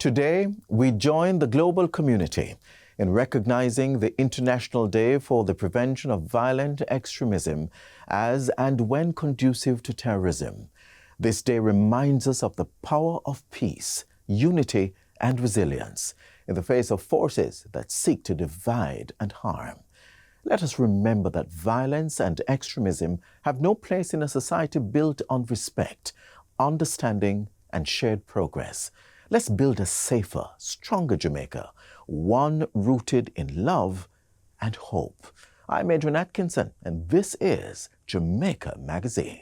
Today, we join the global community in recognizing the International Day for the Prevention of Violent Extremism as and when conducive to terrorism. This day reminds us of the power of peace, unity, and resilience in the face of forces that seek to divide and harm. Let us remember that violence and extremism have no place in a society built on respect, understanding, and shared progress. Let's build a safer, stronger Jamaica, one rooted in love and hope. I'm Adrian Atkinson, and this is Jamaica Magazine.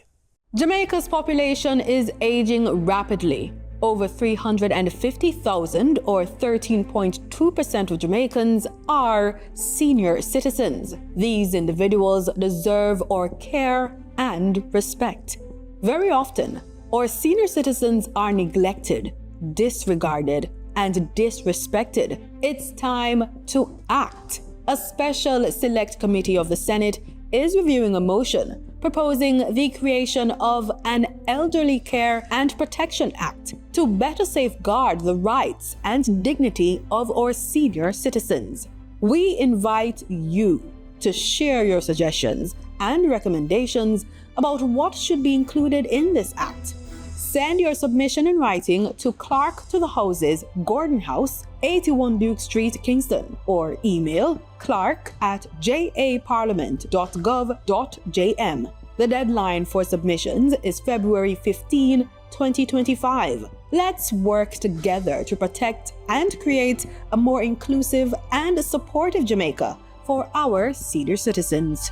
Jamaica's population is aging rapidly. Over 350,000, or 13.2% of Jamaicans, are senior citizens. These individuals deserve our care and respect. Very often, our senior citizens are neglected, disregarded, and disrespected. It's time to act. A special select committee of the Senate is reviewing a motion proposing the creation of an Elderly Care and Protection Act to better safeguard the rights and dignity of our senior citizens. We invite you to share your suggestions and recommendations about what should be included in this act. Send your submission in writing to Clerk to the Houses, Gordon House, 81 Duke Street, Kingston, or email clerk@japarliament.gov.jm. The deadline for submissions is February 15, 2025. Let's work together to protect and create a more inclusive and supportive Jamaica for our senior citizens.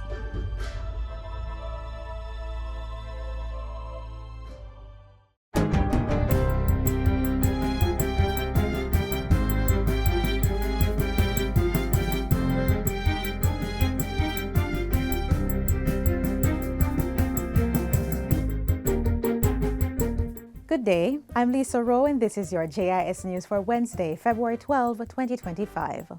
Good day, I'm Lisa Rowe and this is your JIS News for Wednesday, February 12, 2025.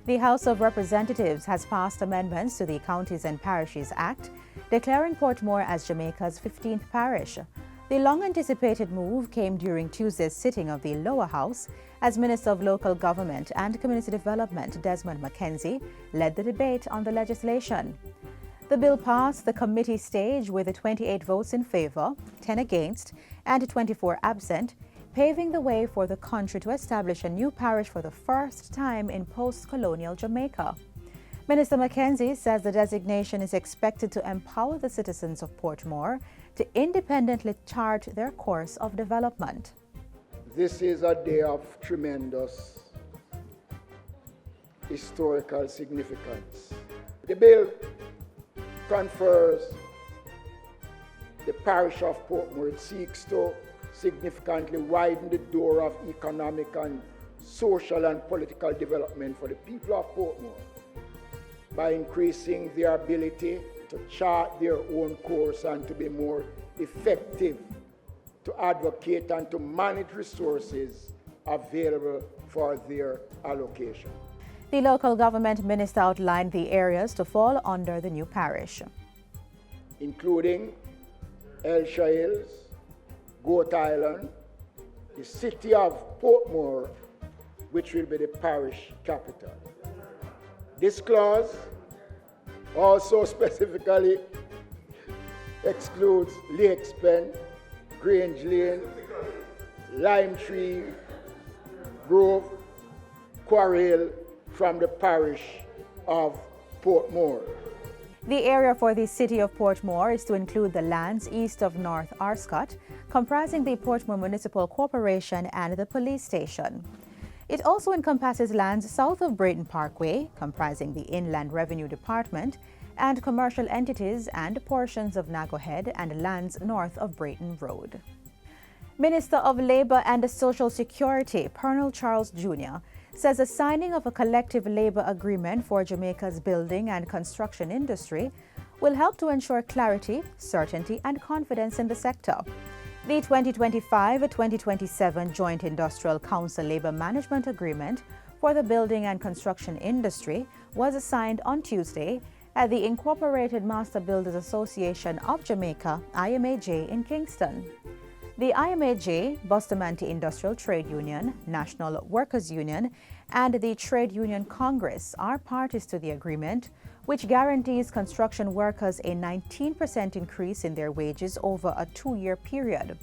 The House of Representatives has passed amendments to the Counties and Parishes Act, declaring Portmore as Jamaica's 15th parish. The long-anticipated move came during Tuesday's sitting of the lower house as Minister of Local Government and Community Development Desmond McKenzie led the debate on the legislation. The bill passed the committee stage with 28 votes in favor, 10 against, and 24 absent, paving the way for the country to establish a new parish for the first time in post-colonial Jamaica. Minister McKenzie says the designation is expected to empower the citizens of Portmore to independently chart their course of development. This is a day of tremendous historical significance. The bill confers the parish of Portmore. It seeks to significantly widen the door of economic and social and political development for the people of Portmore by increasing their ability to chart their own course and to be more effective to advocate and to manage resources available for their allocation. The local government minister outlined the areas to fall under the new parish, including Elsha Hills, Goat Island, the city of Portmore, which will be the parish capital. This clause also specifically excludes Lakes Pen, Grange Lane, Lime Tree, Grove, Quarry Hill, from the parish of Portmore. The area for the city of Portmore is to include the lands east of North Arscott, comprising the Portmore Municipal Corporation and the police station. It also encompasses lands south of Brayton Parkway, comprising the Inland Revenue Department, and commercial entities and portions of Nago Head and lands north of Brayton Road. Minister of Labour and Social Security, Colonel Charles Jr., says the signing of a collective labor agreement for Jamaica's building and construction industry will help to ensure clarity, certainty, and confidence in the sector. The 2025-2027 Joint Industrial Council Labor Management Agreement for the building and construction industry was signed on Tuesday at the Incorporated Master Builders Association of Jamaica, IMAJ, in Kingston. The IMAJ, Bustamante Industrial Trade Union, National Workers Union, and the Trade Union Congress are parties to the agreement, which guarantees construction workers a 19% increase in their wages over a 2-year period.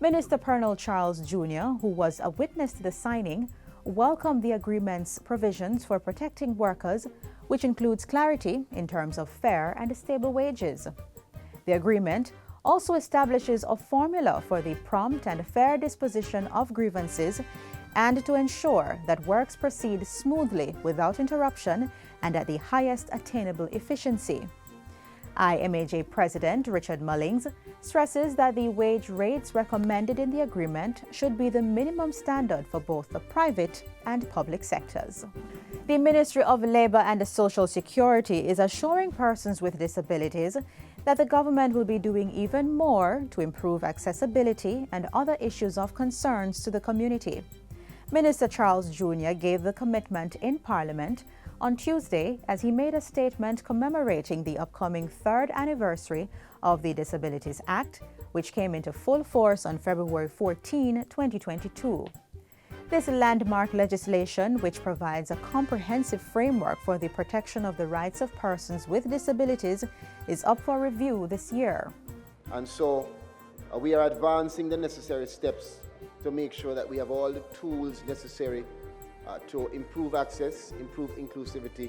Minister Pernell Charles Jr., who was a witness to the signing, welcomed the agreement's provisions for protecting workers, which includes clarity in terms of fair and stable wages. The agreement also establishes a formula for the prompt and fair disposition of grievances and to ensure that works proceed smoothly without interruption and at the highest attainable efficiency. IMAJ President Richard Mullings stresses that the wage rates recommended in the agreement should be the minimum standard for both the private and public sectors. The Ministry of Labour and Social Security is assuring persons with disabilities that the government will be doing even more to improve accessibility and other issues of concerns to the community. Minister Charles Jr. gave the commitment in Parliament on Tuesday as he made a statement commemorating the upcoming 3rd anniversary of the Disabilities Act, which came into full force on February 14, 2022. This landmark legislation, which provides a comprehensive framework for the protection of the rights of persons with disabilities, is up for review this year. And so we are advancing the necessary steps to make sure that we have all the tools necessary to improve access, improve inclusivity,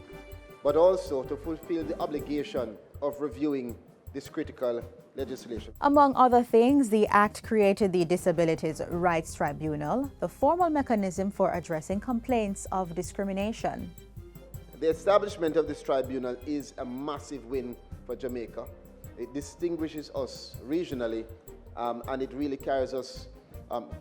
but also to fulfill the obligation of reviewing this critical legislation. Among other things, the Act created the Disabilities Rights Tribunal, the formal mechanism for addressing complaints of discrimination. The establishment of this tribunal is a massive win for Jamaica. It distinguishes us regionally and it really carries us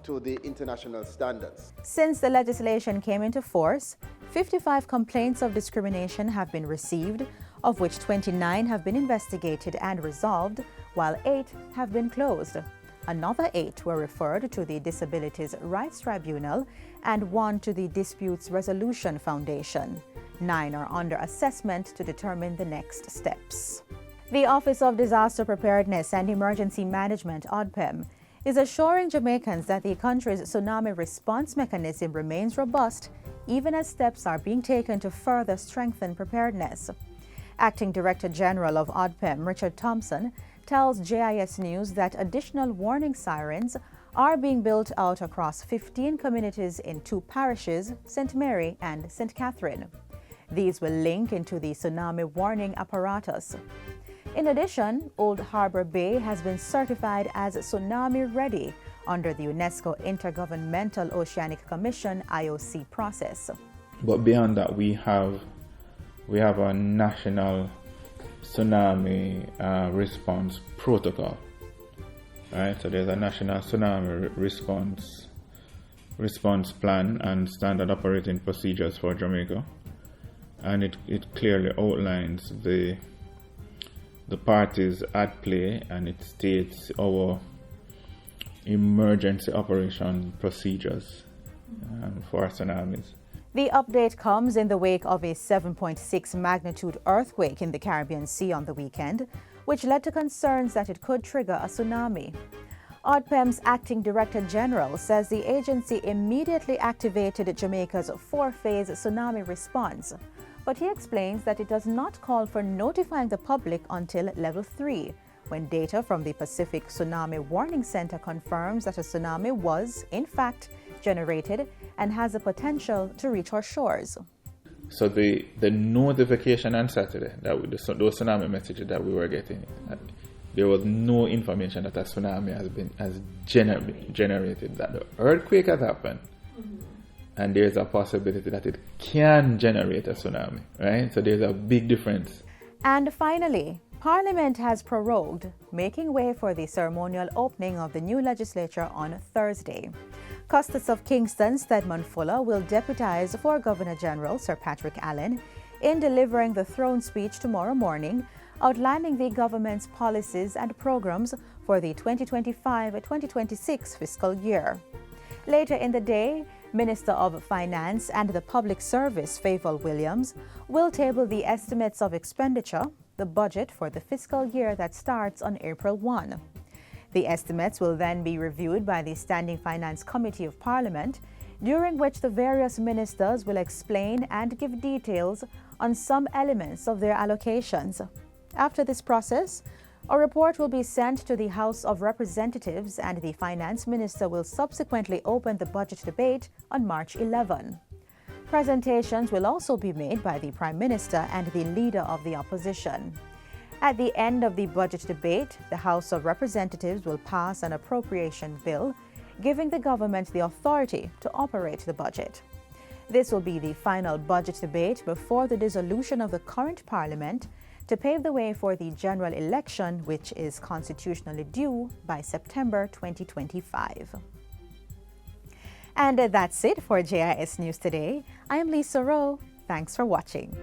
to the international standards. Since the legislation came into force, 55 complaints of discrimination have been received, of which 29 have been investigated and resolved, while 8 have been closed. Another 8 were referred to the Disabilities Rights Tribunal and 1 to the Disputes Resolution Foundation. 9 are under assessment to determine the next steps. The Office of Disaster Preparedness and Emergency Management, ODPEM, is assuring Jamaicans that the country's tsunami response mechanism remains robust, even as steps are being taken to further strengthen preparedness. Acting Director General of ODPEM, Richard Thompson, tells JIS News that additional warning sirens are being built out across 15 communities in 2 parishes, St. Mary and St. Catherine. These will link into the tsunami warning apparatus. In addition, Old Harbour Bay has been certified as tsunami ready under the UNESCO Intergovernmental Oceanic Commission (IOC) process. But beyond that, we have a national tsunami response protocol. Right? So there's a national tsunami response plan and standard operating procedures for Jamaica, and it clearly outlines the parties at play, and it states our emergency operation procedures for tsunamis. The update comes in the wake of a 7.6 magnitude earthquake in the Caribbean Sea on the weekend, which led to concerns that it could trigger a tsunami. ODPEM's Acting Director General says the agency immediately activated Jamaica's 4-phase tsunami response, but he explains that it does not call for notifying the public until Level 3, when data from the Pacific Tsunami Warning Center confirms that a tsunami was, in fact, generated and has the potential to reach our shores. So the notification on Saturday, those tsunami messages that we were getting, there was no information that a tsunami has generated, that the earthquake has happened. And there's a possibility that it can generate a tsunami, right? So there's a big difference. And finally, Parliament has prorogued, making way for the ceremonial opening of the new legislature on Thursday. Custis of Kingston, Stedman Fuller, will deputize for Governor General Sir Patrick Allen in delivering the throne speech tomorrow morning, outlining the government's policies and programs for the 2025-2026 fiscal year. Later in the day, Minister of Finance and the Public Service, Favour Williams, will table the estimates of expenditure, the budget for the fiscal year that starts on April 1. The estimates will then be reviewed by the Standing Finance Committee of Parliament, during which the various ministers will explain and give details on some elements of their allocations. After this process, a report will be sent to the House of Representatives and the Finance Minister will subsequently open the budget debate on March 11. Presentations will also be made by the Prime Minister and the Leader of the Opposition. At the end of the budget debate, the House of Representatives will pass an appropriation bill, giving the government the authority to operate the budget. This will be the final budget debate before the dissolution of the current Parliament to pave the way for the general election, which is constitutionally due by September 2025. And that's it for JIS News Today. I am Lisa Rowe. Thanks for watching.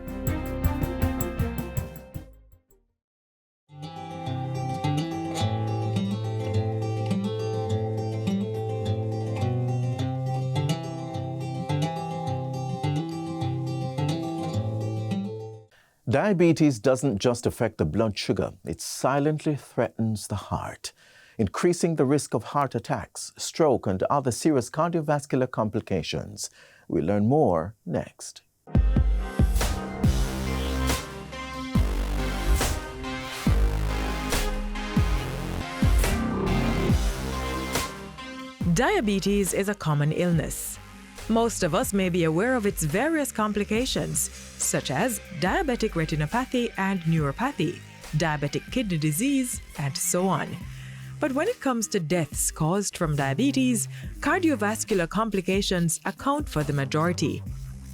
Diabetes doesn't just affect the blood sugar, it silently threatens the heart, increasing the risk of heart attacks, stroke, and other serious cardiovascular complications. We'll learn more next. Diabetes is a common illness. Most of us may be aware of its various complications, such as diabetic retinopathy and neuropathy, diabetic kidney disease, and so on. But when it comes to deaths caused from diabetes, cardiovascular complications account for the majority.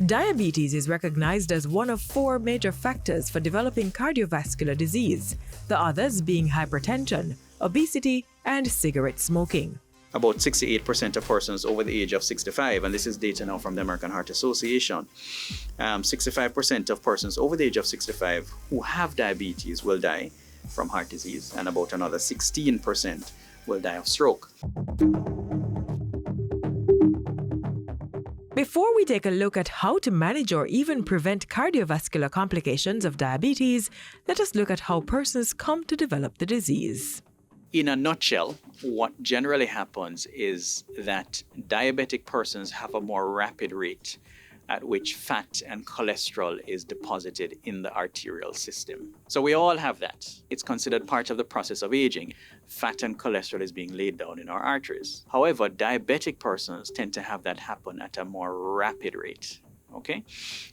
Diabetes is recognized as one of 4 major factors for developing cardiovascular disease, the others being hypertension, obesity, and cigarette smoking. About 68% of persons over the age of 65, and this is data now from the American Heart Association, 65% of persons over the age of 65 who have diabetes will die from heart disease, and about another 16% will die of stroke. Before we take a look at how to manage or even prevent cardiovascular complications of diabetes, let us look at how persons come to develop the disease. In a nutshell, what generally happens is that diabetic persons have a more rapid rate at which fat and cholesterol is deposited in the arterial system. So we all have that. It's considered part of the process of aging. Fat and cholesterol is being laid down in our arteries. However, diabetic persons tend to have that happen at a more rapid rate. Okay?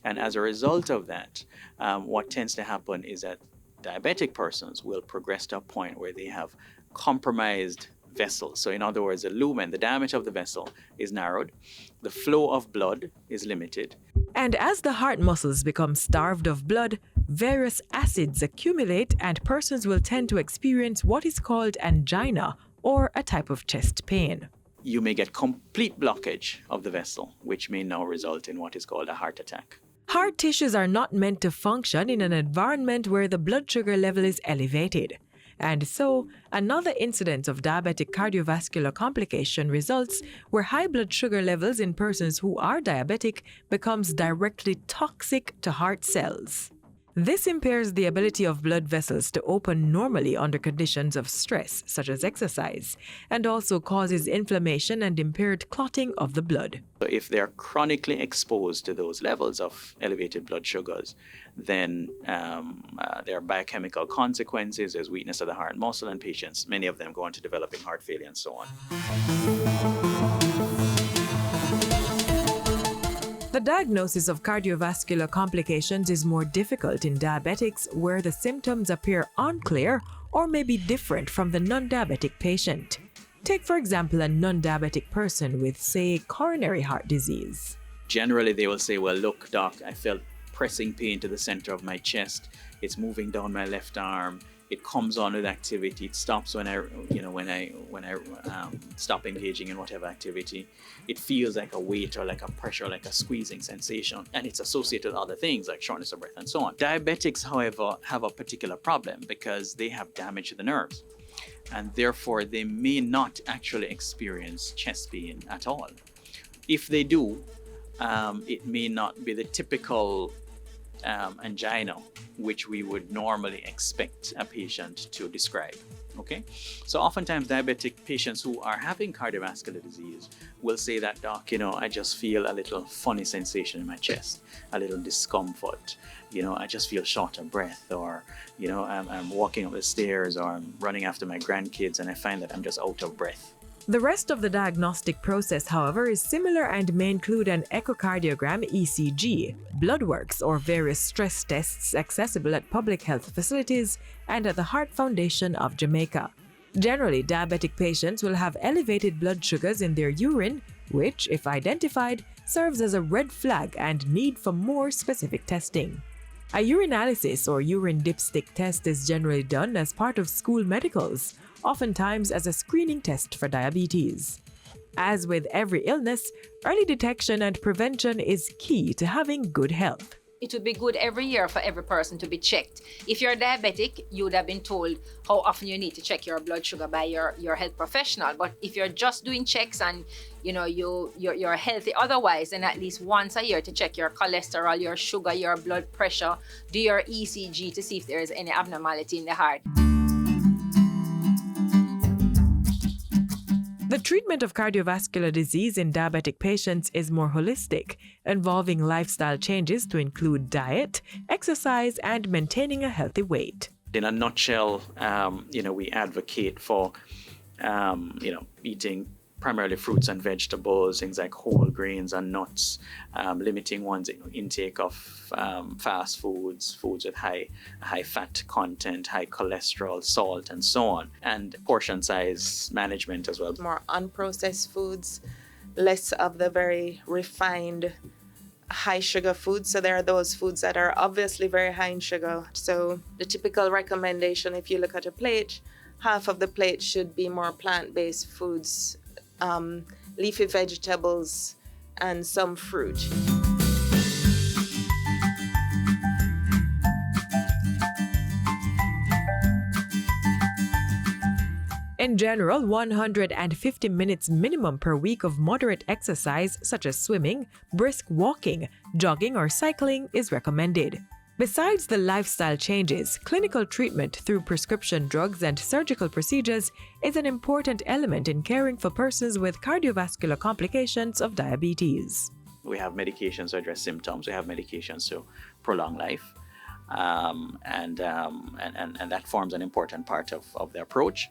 And as a result of that, what tends to happen is that diabetic persons will progress to a point where they have compromised vessels. So in other words, the lumen, the diameter of the vessel, is narrowed, the flow of blood is limited. And as the heart muscles become starved of blood, various acids accumulate and persons will tend to experience what is called angina, or a type of chest pain. You may get complete blockage of the vessel, which may now result in what is called a heart attack. Heart tissues are not meant to function in an environment where the blood sugar level is elevated. And so, another incidence of diabetic cardiovascular complication results where high blood sugar levels in persons who are diabetic becomes directly toxic to heart cells. This impairs the ability of blood vessels to open normally under conditions of stress, such as exercise, and also causes inflammation and impaired clotting of the blood. So if they're chronically exposed to those levels of elevated blood sugars, then there are biochemical consequences. There's weakness of the heart muscle, and patients, many of them go on to developing heart failure and so on. The diagnosis of cardiovascular complications is more difficult in diabetics, where the symptoms appear unclear or may be different from the non-diabetic patient. Take, for example, a non-diabetic person with, say, coronary heart disease. Generally, they will say, well, look, doc, I felt pressing pain to the center of my chest. It's moving down my left arm. It comes on with activity. It stops when I stop engaging in whatever activity. It feels like a weight or like a pressure, like a squeezing sensation, and it's associated with other things like shortness of breath and so on. Diabetics, however, have a particular problem because they have damage to the nerves, and therefore they may not actually experience chest pain at all. If they do, it may not be the typical angina, which we would normally expect a patient to describe. Okay, so oftentimes diabetic patients who are having cardiovascular disease will say that, doc, I just feel a little funny sensation in my chest, a little discomfort. I just feel short of breath, or, I'm walking up the stairs, or I'm running after my grandkids and I find that I'm just out of breath. The rest of the diagnostic process, however, is similar and may include an echocardiogram (ECG), blood works, or various stress tests accessible at public health facilities and at the Heart Foundation of Jamaica. Generally, diabetic patients will have elevated blood sugars in their urine, which, if identified, serves as a red flag and need for more specific testing. A urinalysis or urine dipstick test is generally done as part of school medicals, oftentimes as a screening test for diabetes. As with every illness, early detection and prevention is key to having good health. It would be good every year for every person to be checked. If you're diabetic, you would have been told how often you need to check your blood sugar by your health professional. But if you're just doing checks and you're healthy otherwise, then at least once a year to check your cholesterol, your sugar, your blood pressure, do your ECG to see if there is any abnormality in the heart. The treatment of cardiovascular disease in diabetic patients is more holistic, involving lifestyle changes to include diet, exercise, and maintaining a healthy weight. In a nutshell, we advocate for, eating primarily fruits and vegetables, things like whole grains and nuts, limiting one's intake of fast foods with high fat content, high cholesterol, salt, and so on, and portion size management as well. More unprocessed foods, less of the very refined high sugar foods. So there are those foods that are obviously very high in sugar. So the typical recommendation, if you look at a plate, half of the plate should be more plant-based foods, leafy vegetables, and some fruit. In general, 150 minutes minimum per week of moderate exercise such as swimming, brisk walking, jogging, or cycling is recommended. Besides the lifestyle changes, clinical treatment through prescription drugs and surgical procedures is an important element in caring for persons with cardiovascular complications of diabetes. We have medications to address symptoms. We have medications to prolong life. And that forms an important part of the approach.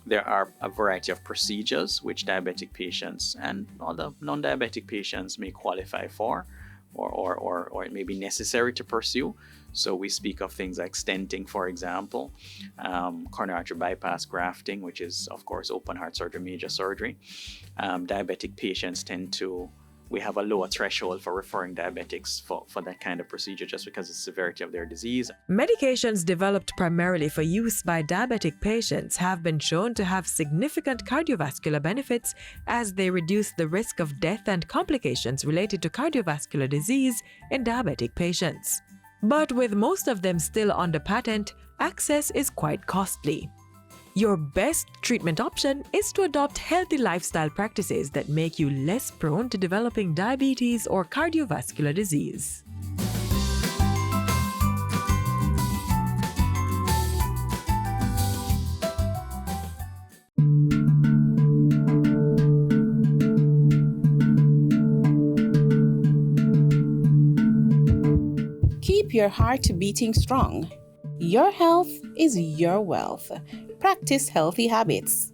There are a variety of procedures which diabetic patients and other non-diabetic patients may qualify for, or it may be necessary to pursue. So we speak of things like stenting, for example, coronary artery bypass grafting, which is, of course, open heart surgery, major surgery. Diabetic patients we have a lower threshold for referring diabetics for that kind of procedure just because of the severity of their disease. Medications developed primarily for use by diabetic patients have been shown to have significant cardiovascular benefits as they reduce the risk of death and complications related to cardiovascular disease in diabetic patients. But with most of them still under patent, access is quite costly. Your best treatment option is to adopt healthy lifestyle practices that make you less prone to developing diabetes or cardiovascular disease. Keep your heart beating strong. Your health is your wealth. Practice healthy habits.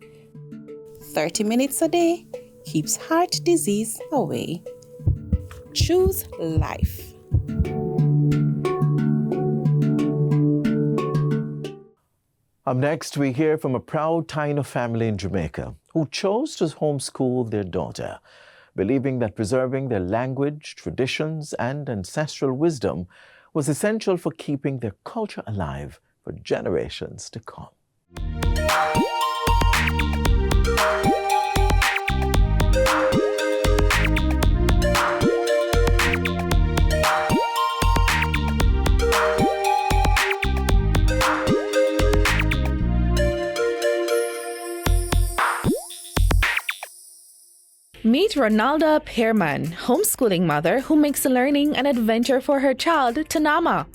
30 minutes a day keeps heart disease away. Choose life. Up next, we hear from a proud Taino family in Jamaica who chose to homeschool their daughter, believing that preserving their language, traditions, and ancestral wisdom was essential for keeping their culture alive for generations to come. Meet Ronalda Pearman, homeschooling mother who makes learning an adventure for her child, Tsunami.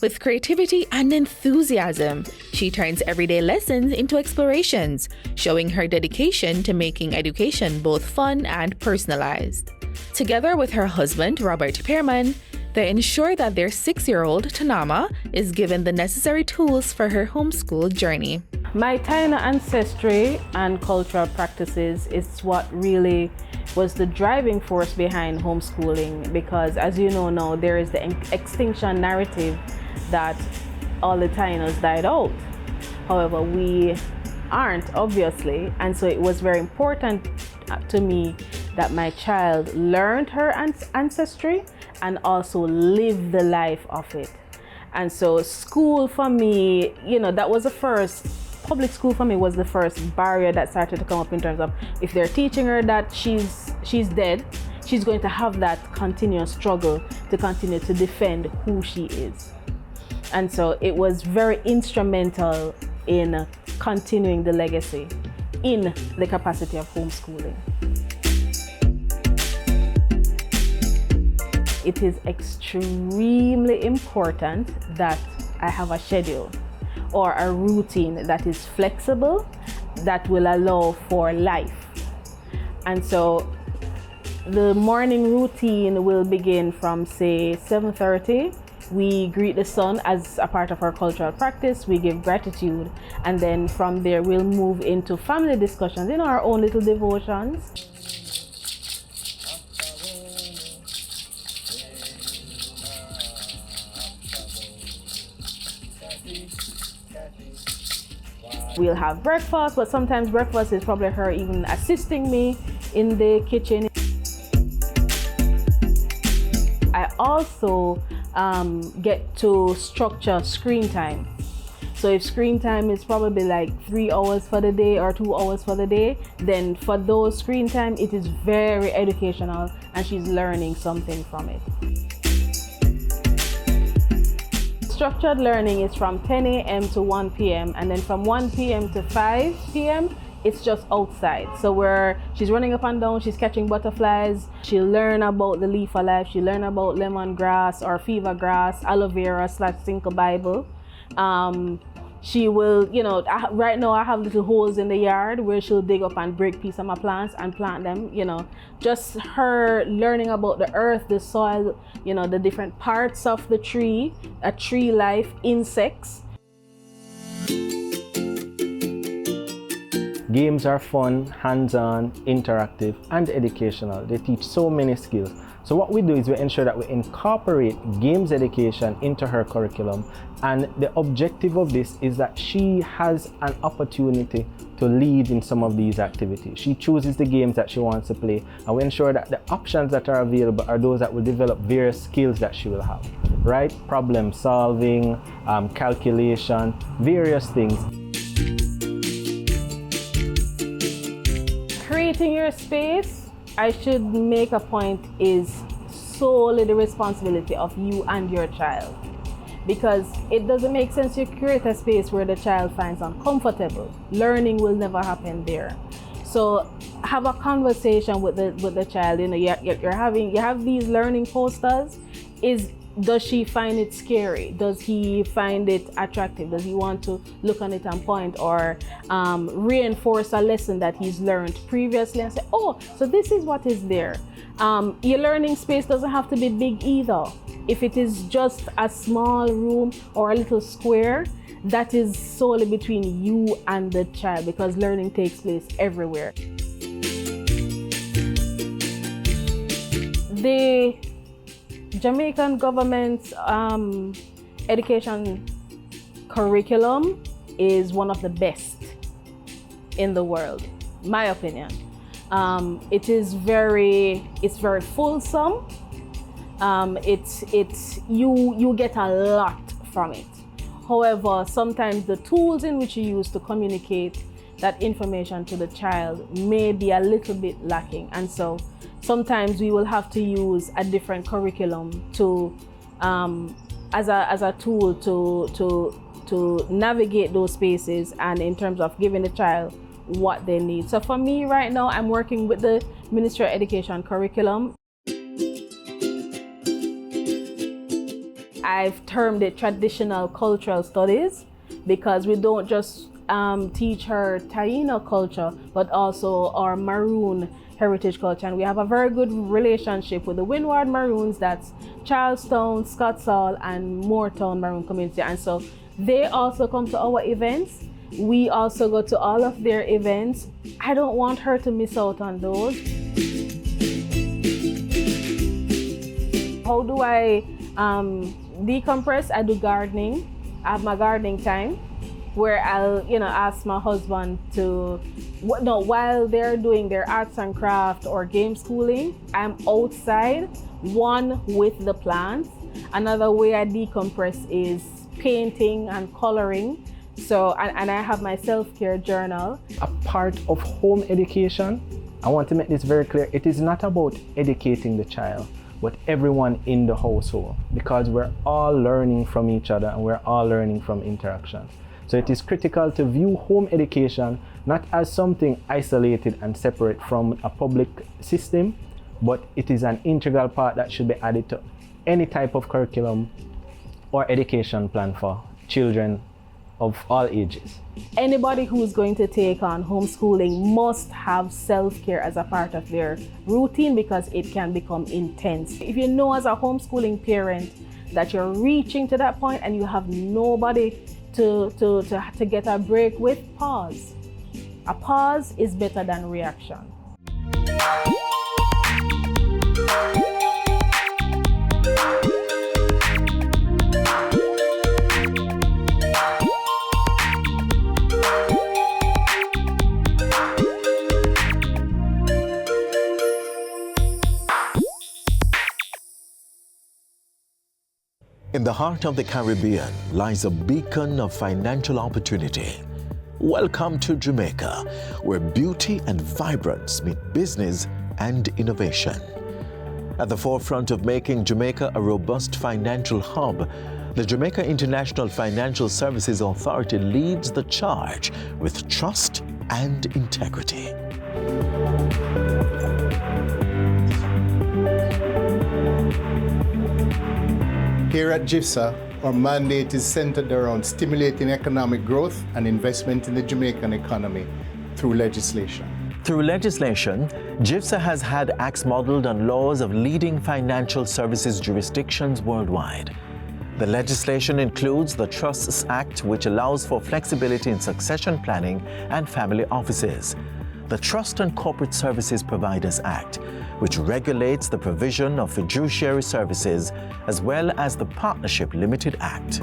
With creativity and enthusiasm, she turns everyday lessons into explorations, showing her dedication to making education both fun and personalized. Together with her husband, Robert Pearman, they ensure that their 6-year-old, Tsunami, is given the necessary tools for her homeschool journey. My Taino ancestry and cultural practices is what really was the driving force behind homeschooling, because as you know now, there is the extinction narrative that all the Tainos died out. However, we aren't, obviously, and so it was very important to me that my child learned her ancestry and also lived the life of it. And so school for me, that was the first, public school for me was the first barrier that started to come up in terms of if they're teaching her that she's dead, she's going to have that continuous struggle to continue to defend who she is. And so it was very instrumental in continuing the legacy in the capacity of homeschooling. It is extremely important that I have a schedule or a routine that is flexible, that will allow for life. And so the morning routine will begin from, say, 7:30. We greet the sun as a part of our cultural practice. We give gratitude. And then from there, we'll move into family discussions, our own little devotions. We'll have breakfast, but sometimes breakfast is probably her even assisting me in the kitchen. I also get to structure screen time. So if screen time is probably like 3 hours for the day or 2 hours for the day, then for those screen time, it is very educational and she's learning something from it. Structured learning is from 10 a.m. to 1 p.m. and then from 1 p.m. to 5 p.m. it's just outside. So she's running up and down, she's catching butterflies. She'll learn about the leaf of life, she'll learn about lemongrass or fever grass, aloe vera / Cinco Bible. She will, right now I have little holes in the yard where she'll dig up and break pieces of my plants and plant them, Just her learning about the earth, the soil, the different parts of the tree, a tree life, insects. Games are fun, hands-on, interactive, and educational. They teach so many skills. So what we do is we ensure that we incorporate games education into her curriculum, and the objective of this is that she has an opportunity to lead in some of these activities. She chooses the games that she wants to play, and we ensure that the options that are available are those that will develop various skills that she will have, right? Problem solving, calculation, various things. Creating your space, I should make a point, is solely the responsibility of you and your child, because it doesn't make sense to create a space where the child finds uncomfortable. Learning will never happen there. So have a conversation with the child. You have these learning posters. Does she find it scary? Does he find it attractive? Does he want to look on it and point, or reinforce a lesson that he's learned previously and say, oh, so this is what is there. Your learning space doesn't have to be big either. If it is just a small room or a little square, that is solely between you and the child, because learning takes place everywhere. The Jamaican government's education curriculum is one of the best in the world, my opinion. It's very fulsome. You get a lot from it. However, sometimes the tools in which you use to communicate that information to the child may be a little bit lacking, and so sometimes we will have to use a different curriculum to as a tool to navigate those spaces, and in terms of giving the child what they need. So for me right now, I'm working with the Ministry of Education curriculum. I've termed it traditional cultural studies, because we don't just teach her Taino culture, but also our Maroon heritage culture. And we have a very good relationship with the Windward Maroons, that's Charlestown, Scotsall, and Moortown Maroon community. And so they also come to our events. We also go to all of their events. I don't want her to miss out on those. How do I decompress? I do gardening. I have my gardening time where I'll, ask my husband to, while they're doing their arts and craft or game schooling, I'm outside, one with the plants. Another way I decompress is painting and coloring. So, and I have my self-care journal. A part of home education, I want to make this very clear, it is not about educating the child, but everyone in the household, because we're all learning from each other and we're all learning from interactions. So it is critical to view home education not as something isolated and separate from a public system, but it is an integral part that should be added to any type of curriculum or education plan for children of all ages. Anybody who's going to take on homeschooling must have self-care as a part of their routine, because it can become intense. If you know as a homeschooling parent that you're reaching to that point and you have nobody to get a break with, pause. A pause is better than reaction. In the heart of the Caribbean lies a beacon of financial opportunity. Welcome to Jamaica, where beauty and vibrance meet business and innovation. At the forefront of making Jamaica a robust financial hub, the Jamaica International Financial Services Authority leads the charge with trust and integrity. Here at GIFSA, our mandate is centered around stimulating economic growth and investment in the Jamaican economy through legislation. Through legislation, GIFSA has had acts modeled on laws of leading financial services jurisdictions worldwide. The legislation includes the Trusts Act, which allows for flexibility in succession planning and family offices, the Trust and Corporate Services Providers Act, which regulates the provision of fiduciary services, as well as the Partnership Limited Act.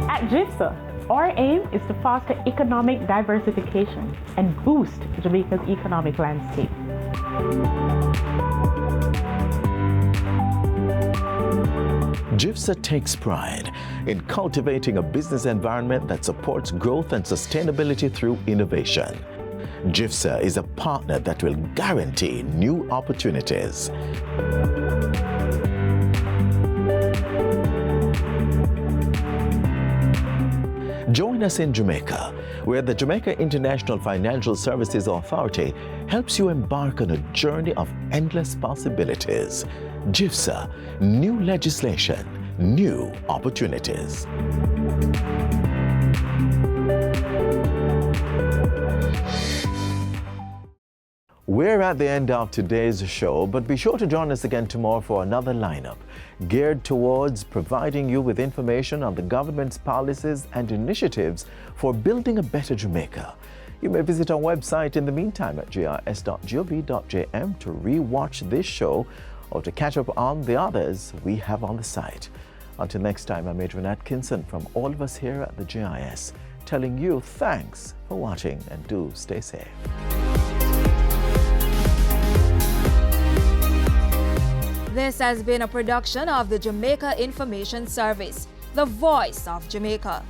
At GIFSA, our aim is to foster economic diversification and boost Jamaica's economic landscape. GIFSA takes pride in cultivating a business environment that supports growth and sustainability through innovation. GIFSA is a partner that will guarantee new opportunities. Join us in Jamaica, where the Jamaica International Financial Services Authority helps you embark on a journey of endless possibilities. GIFSA, new legislation, new opportunities. We're at the end of today's show, but be sure to join us again tomorrow for another lineup geared towards providing you with information on the government's policies and initiatives for building a better Jamaica. You may visit our website in the meantime at gis.gov.jm to re-watch this show or to catch up on the others we have on the site. Until next time, I'm Adrian Atkinson from all of us here at the GIS, telling you thanks for watching and do stay safe. This has been a production of the Jamaica Information Service, the voice of Jamaica.